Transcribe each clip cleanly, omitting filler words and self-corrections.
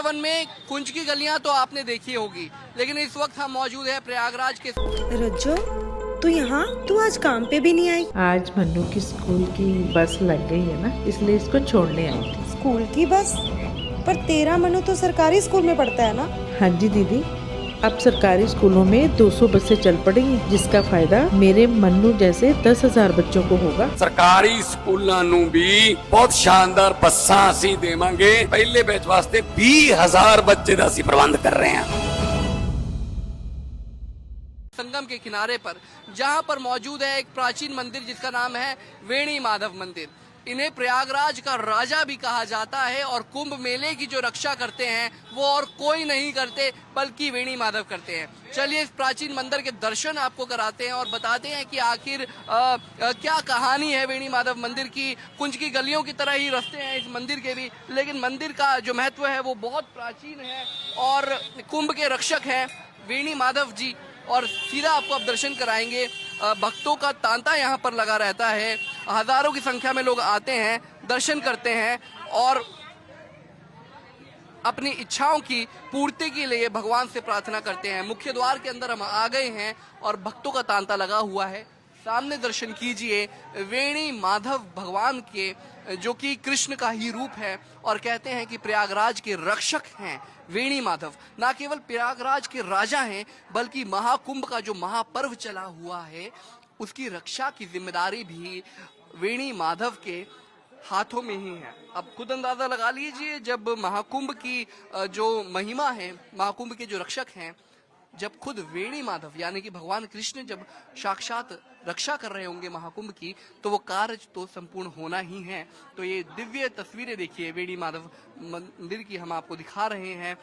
वृंदावन में कुंज की गलियां तो आपने देखी होगी, लेकिन इस वक्त हम मौजूद है प्रयागराज के। रज्जो, तू यहाँ? तू आज काम पे भी नहीं आई? आज मन्नू की स्कूल की बस लग गई है ना, इसलिए इसको छोड़ने आई थी। स्कूल की बस? पर तेरा मनु तो सरकारी स्कूल में पढ़ता है ना? हाँ जी दीदी, अब सरकारी स्कूलों में 200 बसें चल पड़ेंगी, जिसका फायदा मेरे मन्नू जैसे 10,000 बच्चों को होगा। सरकारी स्कूलों ਨੂੰ भी बहुत शानदार बसां ਅਸੀਂ ਦੇਵਾਂਗੇ। पहले बैच वास्ते 20,000 बच्चे ਦਾ ਅਸੀਂ प्रबंध कर रहे हैं। संगम के किनारे पर जहां पर मौजूद है एक प्राचीन मंदिर जिसका नाम है वेणी माधव मंदिर। इन्हें प्रयागराज का राजा भी कहा जाता है और कुंभ मेले की जो रक्षा करते हैं वो और कोई नहीं करते बल्कि वेणी माधव करते हैं। चलिए इस प्राचीन मंदिर के दर्शन आपको कराते हैं और बताते हैं कि आखिर क्या कहानी है वेणी माधव मंदिर की। कुंज की गलियों की तरह ही रास्ते हैं इस मंदिर के भी, लेकिन मंदिर का जो महत्व है वो बहुत प्राचीन है और कुंभ के रक्षक हैं वेणी माधव जी। और सीधा आपको अब दर्शन कराएंगे। भक्तों का तांता यहाँ पर लगा रहता है, हजारों की संख्या में लोग आते हैं, दर्शन करते हैं और अपनी इच्छाओं की पूर्ति के लिए भगवान से प्रार्थना करते हैं। मुख्य द्वार के अंदर हम आ गए हैं और भक्तों का तांता लगा हुआ है। सामने दर्शन कीजिए वेणी माधव भगवान के, जो कि कृष्ण का ही रूप है और कहते हैं कि प्रयागराज के रक्षक हैं वेणी माधव। ना केवल प्रयागराज के राजा हैं बल्कि महाकुंभ का जो महापर्व चला हुआ है उसकी रक्षा की जिम्मेदारी भी वेणी माधव के हाथों में ही है। अब खुद अंदाजा लगा लीजिए, जब महाकुंभ की जो महिमा है, महाकुंभ के जो रक्षक हैं, जब खुद वेणी माधव यानी कि भगवान कृष्ण जब साक्षात रक्षा कर रहे होंगे महाकुंभ की, तो वो कार्य तो संपूर्ण होना ही है। तो ये दिव्य तस्वीरें देखिए वेणी माधव मंदिर की हम आपको दिखा रहे हैं।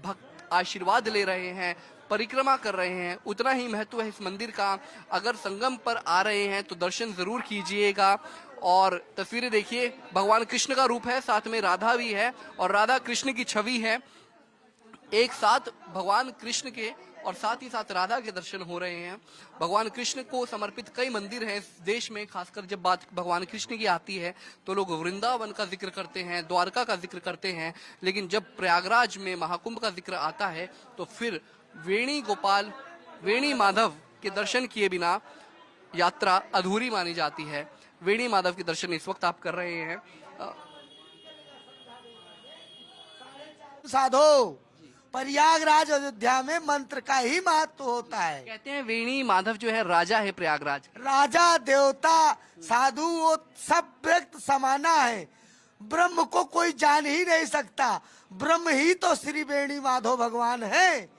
भक्त आशीर्वाद ले रहे हैं, परिक्रमा कर रहे हैं। उतना ही महत्व है इस मंदिर का। अगर संगम पर आ रहे हैं तो दर्शन जरूर कीजिएगा। और तस्वीरें देखिए, भगवान कृष्ण का रूप है, साथ में राधा भी है और राधा कृष्ण की छवि है। एक साथ भगवान कृष्ण के और साथ ही साथ राधा के दर्शन हो रहे हैं। भगवान कृष्ण को समर्पित कई मंदिर हैं इस देश में। खासकर जब बात भगवान कृष्ण की आती है तो लोग वृंदावन का जिक्र करते हैं, द्वारका का जिक्र करते हैं, लेकिन जब प्रयागराज में महाकुंभ का जिक्र आता है तो फिर वेणी गोपाल वेणी माधव के दर्शन किए बिना यात्रा अधूरी मानी जाती है। वेणी माधव के दर्शन इस वक्त आप कर रहे हैं। साधो प्रयागराज अयोध्या में मंत्र का ही महत्व होता है। कहते हैं वेणी माधव जो है राजा है प्रयागराज। राजा, देवता, साधु वो सब व्यक्त समाना है। ब्रह्म को कोई जान ही नहीं सकता, ब्रह्म ही तो श्री वेणी माधव भगवान है।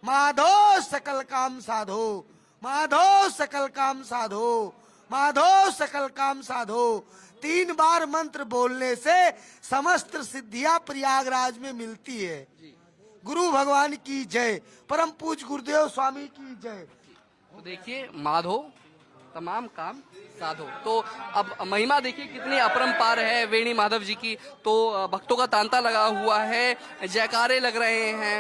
माधो सकल काम साधो, माधो सकल काम साधो, माधो सकल काम साधो। 3 बार मंत्र बोलने से समस्त सिद्धियां प्रयागराज में मिलती है। गुरु भगवान की जय, परम पूज गुरुदेव स्वामी की जय। तो देखिए माधो तमाम काम साधो। तो अब महिमा देखिए कितनी अपरंपार है वेणी माधव जी की। तो भक्तों का तांता लगा हुआ है, जयकारे लग रहे हैं।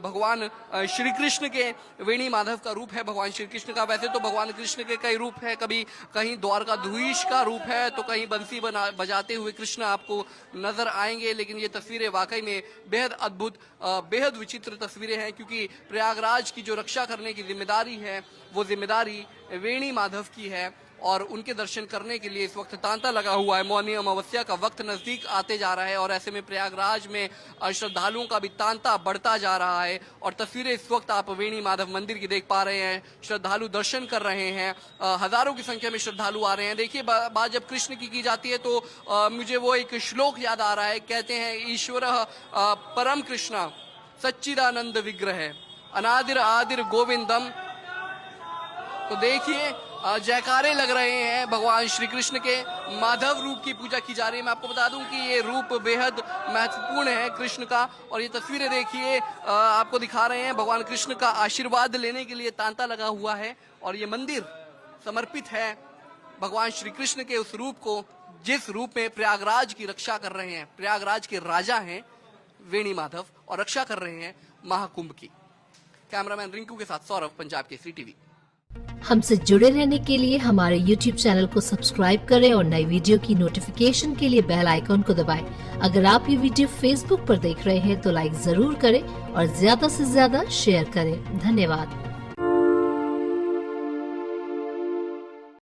भगवान श्री कृष्ण के वेणी माधव का रूप है भगवान श्री कृष्ण का। वैसे तो भगवान कृष्ण के कई रूप है, कभी कहीं द्वारकाधीश का रूप है तो कहीं बंसी बजाते हुए कृष्ण आपको नजर आएंगे। लेकिन ये तस्वीरें वाकई में बेहद अद्भुत, बेहद विचित्र तस्वीरें हैं, क्योंकि प्रयागराज की जो रक्षा करने की जिम्मेदारी है वो जिम्मेदारी वेणी माधव की है और उनके दर्शन करने के लिए इस वक्त तांता लगा हुआ है। मौनी अमावस्या का वक्त नजदीक आते जा रहा है और ऐसे में प्रयागराज में श्रद्धालुओं का भी तांता बढ़ता जा रहा है। और तस्वीरें इस वक्त आप वेणी माधव मंदिर की देख पा रहे हैं। श्रद्धालु दर्शन कर रहे हैं, हजारों की संख्या में श्रद्धालु आ रहे हैं। देखिए बात जब कृष्ण की जाती है तो मुझे वो एक श्लोक याद आ रहा है। कहते हैं ईश्वर परम कृष्ण सच्चिदानंद विग्रह अनादिर आदिर गोविंदम। तो देखिए जयकारे लग रहे हैं भगवान श्री कृष्ण के। माधव रूप की पूजा की जा रही है। मैं आपको बता दूं कि ये रूप बेहद महत्वपूर्ण है कृष्ण का। और ये तस्वीरें देखिए आपको दिखा रहे हैं, भगवान कृष्ण का आशीर्वाद लेने के लिए तांता लगा हुआ है और ये मंदिर समर्पित है भगवान श्री कृष्ण के उस रूप को जिस रूप में प्रयागराज की रक्षा कर रहे हैं। प्रयागराज के राजा हैं वेणी माधव और रक्षा कर रहे हैं महाकुंभ की। कैमरामैन रिंकू के साथ सौरभ, पंजाब केसरी टीवी। हमसे जुड़े रहने के लिए हमारे YouTube चैनल को सब्सक्राइब करें और नई वीडियो की नोटिफिकेशन के लिए बेल आइकॉन को दबाएं। अगर आप ये वीडियो Facebook पर देख रहे हैं तो लाइक जरूर करें और ज्यादा से ज्यादा शेयर करें। धन्यवाद।